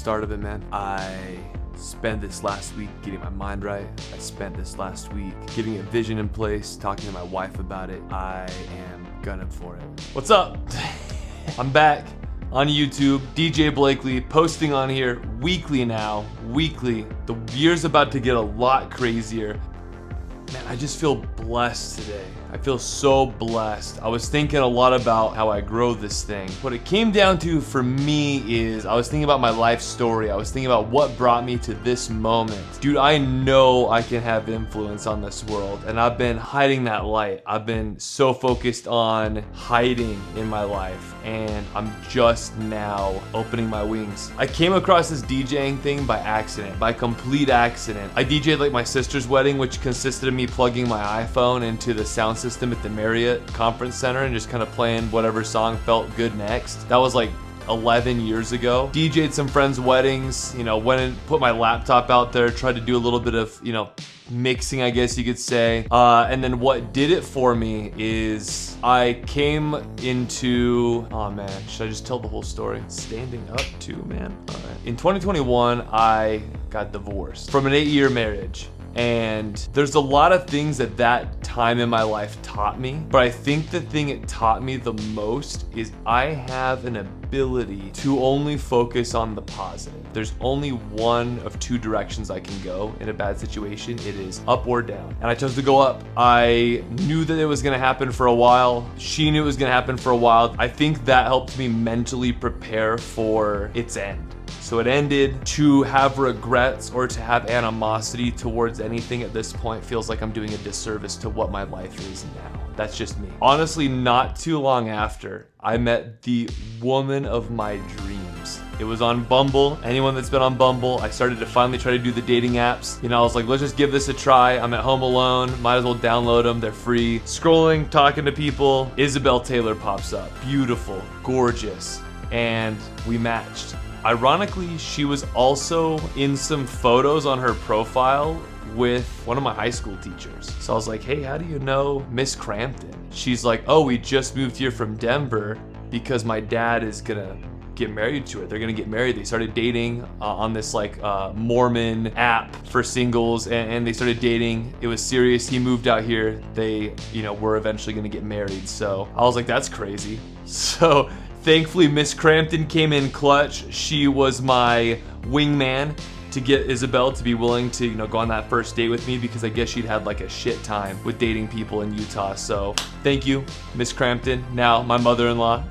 start of it, man. I spent this last week getting my mind right. I spent this last week getting a vision in place, talking to my wife about it. I am gunning for it. What's up? I'm back on YouTube, DJ Blakely, posting on here weekly now, weekly. The year's about to get a lot crazier. Man, I just feel blessed today. I feel so blessed. I was thinking a lot about how I grow this thing. What it came down to for me is I was thinking about my life story. I was thinking about what brought me to this moment. Dude, I know I can have influence on this world, and I've been hiding that light. I've been so focused on hiding in my life, and I'm just now opening my wings. I came across this DJing thing by accident, by complete accident. I DJ'd like my sister's wedding, which consisted of me plugging my iPhone into the sound system at the Marriott Conference Center and just kind of playing whatever song felt good next. That was like 11 years ago. DJ'd some friends' weddings, went and put my laptop out there, tried to do a little bit of, mixing, I guess you could say. And then what did it for me is I came into, oh man, should I just tell the whole story? Standing up too, man. All right. In 2021, I got divorced from an 8-year marriage. And there's a lot of things that time in my life taught me, but I think the thing it taught me the most is I have an ability to only focus on the positive. There's only one of two directions I can go in a bad situation. It is up or down. And I chose to go up. I knew that it was gonna happen for a while. She knew it was gonna happen for a while. I think that helped me mentally prepare for its end. So it ended. To have regrets or to have animosity towards anything at this point feels like I'm doing a disservice to what my life is now. That's just me. Honestly, not too long after, I met the woman of my dreams. It was on Bumble. Anyone that's been on Bumble, I started to finally try to do the dating apps. I was like, let's just give this a try. I'm at home alone, might as well download them, they're free. Scrolling, talking to people, Isabel Taylor pops up. Beautiful, gorgeous, and we matched. Ironically, she was also in some photos on her profile with one of my high school teachers. So I was like, hey, how do you know Miss Crampton? She's like, oh, we just moved here from Denver because my dad is gonna get married to her. They're gonna get married. They started dating on this Mormon app for singles, and they started dating. It was serious. He moved out here. They, were eventually gonna get married. So I was like, that's crazy. So thankfully, Miss Crampton came in clutch. She was my wingman to get Isabel to be willing to, go on that first date with me, because I guess she'd had like a shit time with dating people in Utah. So thank you, Miss Crampton, now my mother-in-law.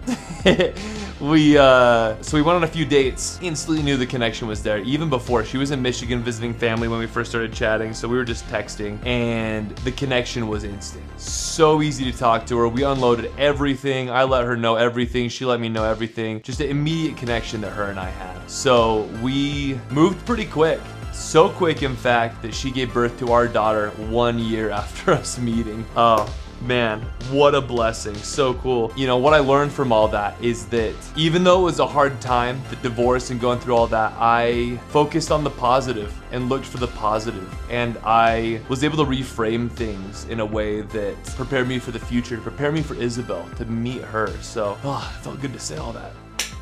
We went on a few dates. Instantly knew the connection was there. Even before, she was in Michigan visiting family when we first started chatting, so we were just texting, and the connection was instant. So easy to talk to her. We unloaded everything. I let her know everything. She let me know everything. Just an immediate connection that her and I had. So we moved pretty quick. So quick, in fact, that she gave birth to our daughter 1 year after us meeting. Oh, man, what a blessing. So cool. What I learned from all that is that even though it was a hard time, the divorce and going through all that, I focused on the positive and looked for the positive. And I was able to reframe things in a way that prepared me for the future, prepared me for Isabel, to meet her. So, it felt good to say all that.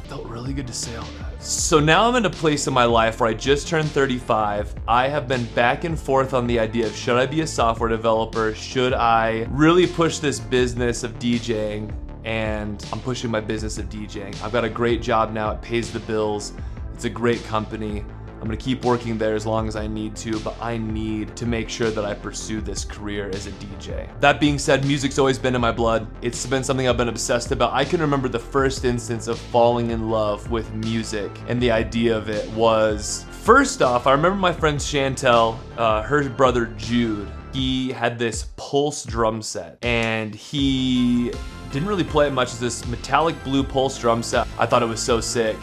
Felt really good to say all that. So now I'm in a place in my life where I just turned 35. I have been back and forth on the idea of, should I be a software developer? Should I really push this business of DJing? And I'm pushing my business of DJing. I've got a great job now. It pays the bills. It's a great company. I'm gonna keep working there as long as I need to, but I need to make sure that I pursue this career as a DJ. That being said, music's always been in my blood. It's been something I've been obsessed about. I can remember the first instance of falling in love with music, and the idea of it was, first off, I remember my friend Chantel, her brother Jude, he had this Pulse drum set, and he didn't really play it much. As this metallic blue Pulse drum set. I thought it was so sick,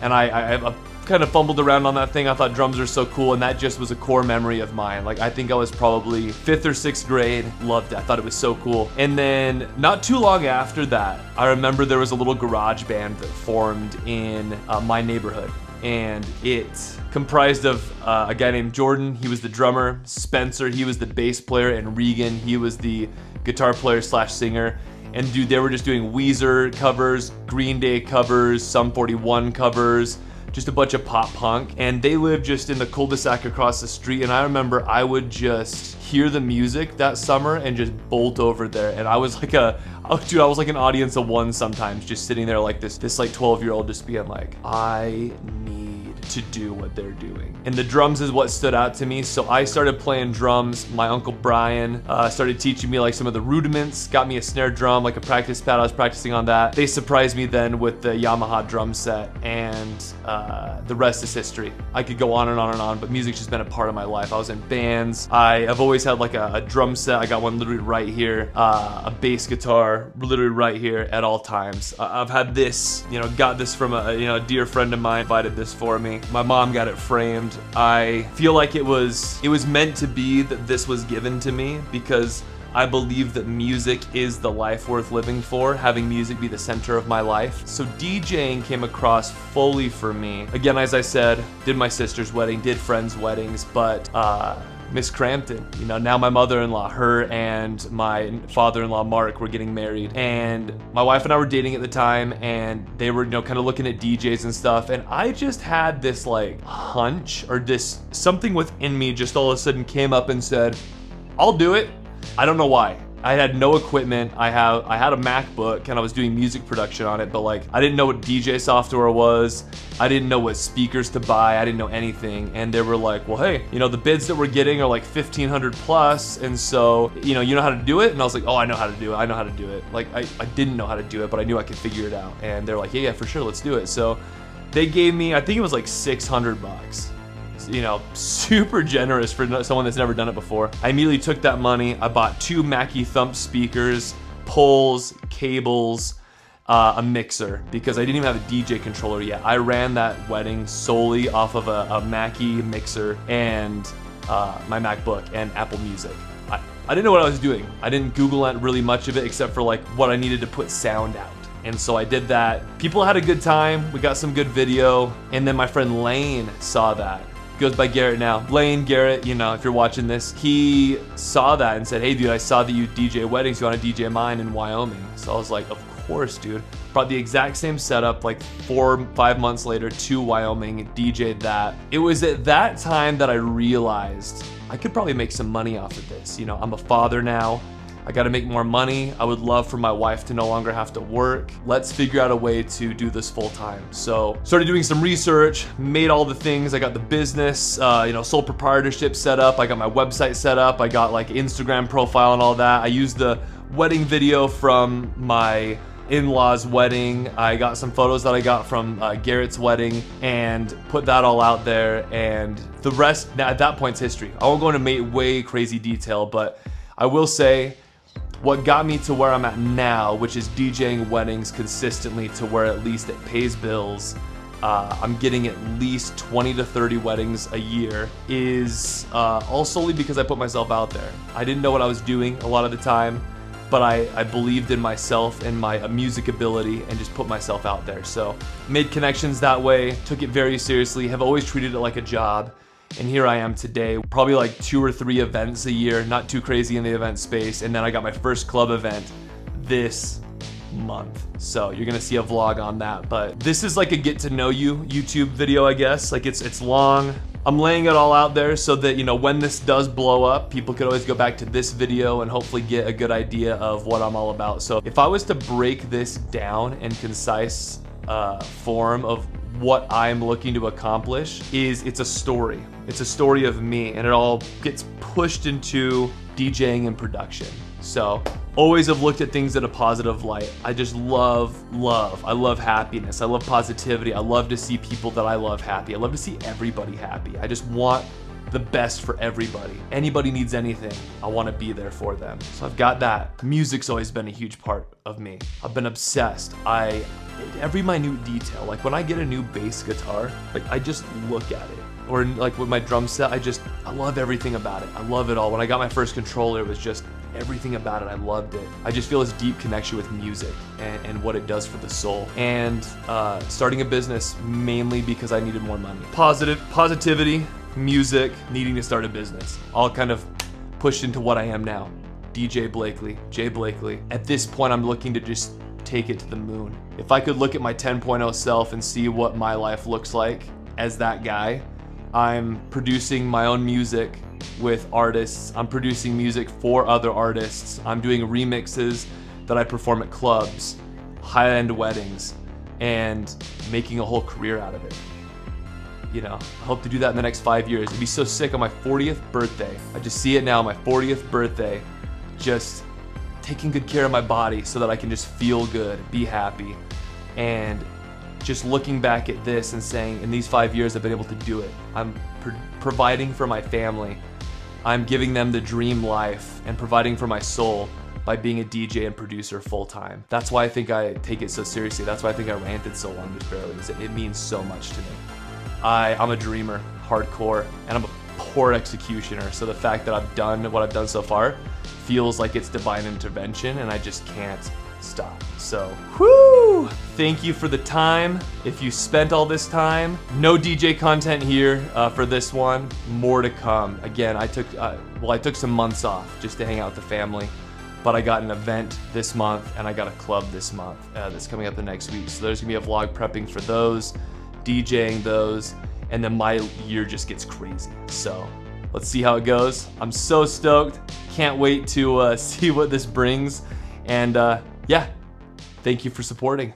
and I kind of fumbled around on that thing. I thought drums are so cool, and that just was a core memory of mine. I think I was probably 5th or 6th grade. Loved it. I thought it was so cool. And then not too long after that, I remember there was a little garage band that formed in my neighborhood, and it comprised of a guy named Jordan. He was the drummer. Spencer, he was the bass player, and Regan, he was the guitar player / singer. And dude, they were just doing Weezer covers, Green Day covers, Sum 41 covers, just a bunch of pop punk, and they lived just in the cul-de-sac across the street. And I remember I would just hear the music that summer and just bolt over there. And I was like I was like an audience of one sometimes, just sitting there like this like 12-year-old just being like, I need to do what they're doing. And the drums is what stood out to me. So I started playing drums. My Uncle Brian started teaching me like some of the rudiments, got me a snare drum, like a practice pad. I was practicing on that. They surprised me then with the Yamaha drum set, and the rest is history. I could go on and on and on, but music's just been a part of my life. I was in bands. I've always had like a drum set. I got one literally right here, a bass guitar literally right here at all times. I've had this, got this from a dear friend of mine, provided this for me. My mom got it framed. I feel like it was meant to be that this was given to me, because I believe that music is the life worth living for, having music be the center of my life. So DJing came across fully for me. Again, as I said, did my sister's wedding, did friends' weddings, but Miss Crampton, now my mother-in-law, her and my father-in-law Mark were getting married, and my wife and I were dating at the time, and they were kind of looking at DJs and stuff, and I just had this like hunch, or this something within me just all of a sudden came up and said, I'll do it. I don't know why. I had no equipment. I had a MacBook and I was doing music production on it, but like I didn't know what DJ software was. I didn't know what speakers to buy. I didn't know anything. And they were like, well, hey, the bids that we're getting are like 1,500 plus. And so, you know how to do it? And I was like, oh, I know how to do it. I know how to do it. Like I didn't know how to do it, but I knew I could figure it out. And they're like, yeah, for sure. Let's do it. So they gave me, I think it was like $600. Super generous for someone that's never done it before. I immediately took that money. I bought 2 Mackie Thump speakers, poles, cables, a mixer, because I didn't even have a DJ controller yet. I ran that wedding solely off of a Mackie mixer and my MacBook and Apple Music. I didn't know what I was doing. I didn't Google really much of it except for like what I needed to put sound out. And so I did that. People had a good time. We got some good video. And then my friend Lane saw that. Goes by Garrett now. Lane, Garrett, if you're watching this, he saw that and said, hey dude, I saw that you DJ weddings, you want to DJ mine in Wyoming? So I was like, of course, dude. Brought the exact same setup like 4 or 5 months later to Wyoming, DJ'd that. It was at that time that I realized I could probably make some money off of this. I'm a father now. I gotta make more money. I would love for my wife to no longer have to work. Let's figure out a way to do this full time. So started doing some research, made all the things. I got the business, sole proprietorship set up. I got my website set up. I got like Instagram profile and all that. I used the wedding video from my in-laws wedding. I got some photos that I got from Garrett's wedding and put that all out there. And the rest, at that point's history. I won't go into way crazy detail, but I will say, what got me to where I'm at now, which is DJing weddings consistently to where at least it pays bills, I'm getting at least 20 to 30 weddings a year, is all solely because I put myself out there. I didn't know what I was doing a lot of the time, but I believed in myself and my music ability and just put myself out there. So made connections that way, took it very seriously, have always treated it like a job. And here I am today, probably like 2 or 3 events a year, not too crazy in the event space. And then I got my first club event this month. So you're gonna see a vlog on that. But this is like a get to know you YouTube video, I guess. Like it's long. I'm laying it all out there so that, when this does blow up, people could always go back to this video and hopefully get a good idea of what I'm all about. So if I was to break this down in concise form of what I'm looking to accomplish, it's a story. It's a story of me, and it all gets pushed into DJing and production. So always have looked at things in a positive light. I just love. I love happiness. I love positivity. I love to see people that I love happy. I love to see everybody happy. I just want the best for everybody. Anybody needs anything, I want to be there for them. So I've got that. Music's always been a huge part of me. I've been obsessed. Every minute detail, like when I get a new bass guitar, like I just look at it. Or like with my drum set, I love everything about it. I love it all. When I got my first controller, it was just everything about it. I loved it. I just feel this deep connection with music and what it does for the soul. And starting a business mainly because I needed more money. Positivity, music, needing to start a business. All kind of pushed into what I am now. DJ Blakely, Jay Blakely. At this point, I'm looking to just take it to the moon. If I could look at my 10.0 self and see what my life looks like as that guy. I'm producing my own music with artists. I'm producing music for other artists. I'm doing remixes that I perform at clubs, high-end weddings, and making a whole career out of it. You know, I hope to do that in the next 5 years. It'd be so sick on my 40th birthday. I just see it now, my 40th birthday, just taking good care of my body so that I can just feel good, be happy, and just looking back at this and saying, in these 5 years, I've been able to do it. I'm providing for my family. I'm giving them the dream life and providing for my soul by being a DJ and producer full time. That's why I think I take it so seriously. That's why I think I ranted so long just barely. It means so much to me. I'm a dreamer, hardcore, and I'm a poor executioner. So the fact that I've done what I've done so far feels like it's divine intervention, and I just can't stop. So, whoo! Thank you for the time. If you spent all this time, no DJ content here for this one. More to come. Again, I took some months off just to hang out with the family, but I got an event this month and I got a club this month that's coming up the next week. So there's gonna be a vlog prepping for those, DJing those, and then my year just gets crazy. So let's see how it goes. I'm so stoked. Can't wait to see what this brings. And yeah, thank you for supporting.